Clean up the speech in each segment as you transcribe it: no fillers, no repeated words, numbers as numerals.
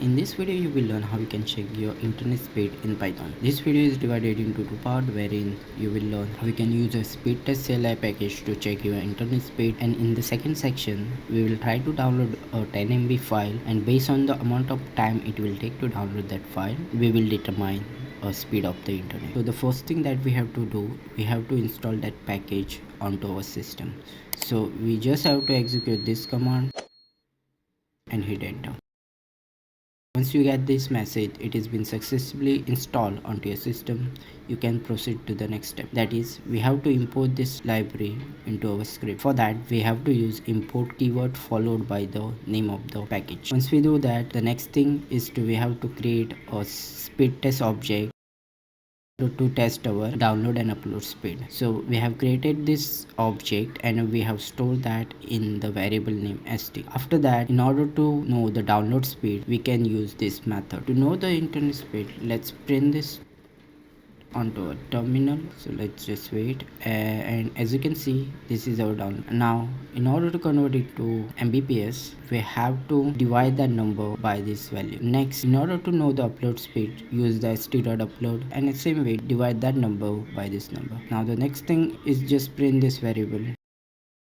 In this video, you will learn how you can check your internet speed in Python. This video is divided into two parts wherein you will learn how you can use a Speedtest CLI package to check your internet speed, and in the second section, we will try to download a 10 MB file, and based on the amount of time it will take to download that file, we will determine a speed of the internet. So the first thing that we have to do, we have to install that package onto our system. So we just have to execute this command and hit enter. Once you get this message, it has been successfully installed onto your system, you can proceed to the next step. That is, we have to import this library into our script. For that, we have to use import keyword followed by the name of the package. Once we do that, the next thing is we have to create a speed test object to test our download and upload speed. So we have created this object and we have stored that in the variable name st. After that, in order to know the download speed, we can use this method. To know the internet speed, let's print this onto a terminal. So let's just wait, and as you can see, this is our download. Now in order to convert it to mbps, we have to divide that number by this value. Next, in order to know the upload speed, use the st.upload, and the same way divide that number by this number. Now the next thing is just print this variable.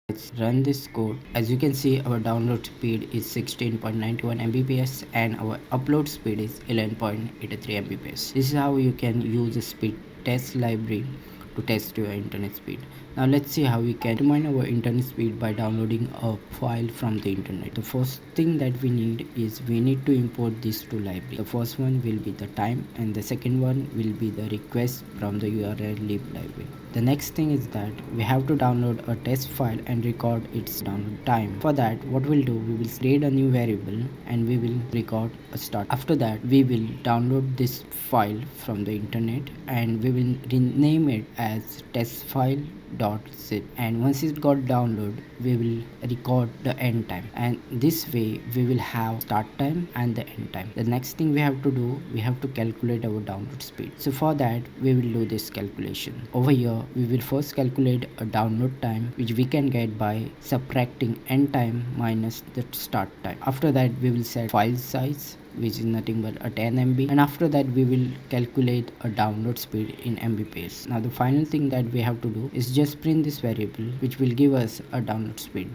Let's run this code. As you can see, our download speed is 16.91 mbps and our upload speed is 11.83 mbps. This is how you can use a speed test library to test your internet speed. Now let's see how we can determine our internet speed by downloading a file from the internet. The first thing that we need is we need to import these two libraries. The first one will be the time and the second one will be the request from the URL lib library. The next thing is that we have to download a test file and record its download time. For that, what we'll do, we will create a new variable and we will record a start. After that, we will download this file from the internet and we will rename it as testfile.zip, and once it got downloaded, we will record the end time, and this way we will have start time and the end time. The next thing we have to do, we have to calculate our download speed. So for that, we will do this calculation. Over here, we will first calculate a download time, which we can get by subtracting end time minus the start time. After that, we will set file size, which is nothing but a 10 MB, and after that we will calculate a download speed in mbps. Now the final thing that we have to do is just print this variable, which will give us a download speed.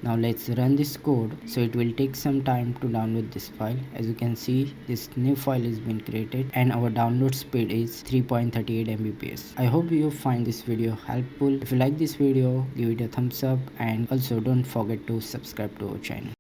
Now let's run this code. So it will take some time to download this file. As you can see, this new file has been created and our download speed is 3.38 mbps. I hope you find this video helpful. If you like this video, give it a thumbs up, and also don't forget to subscribe to our channel.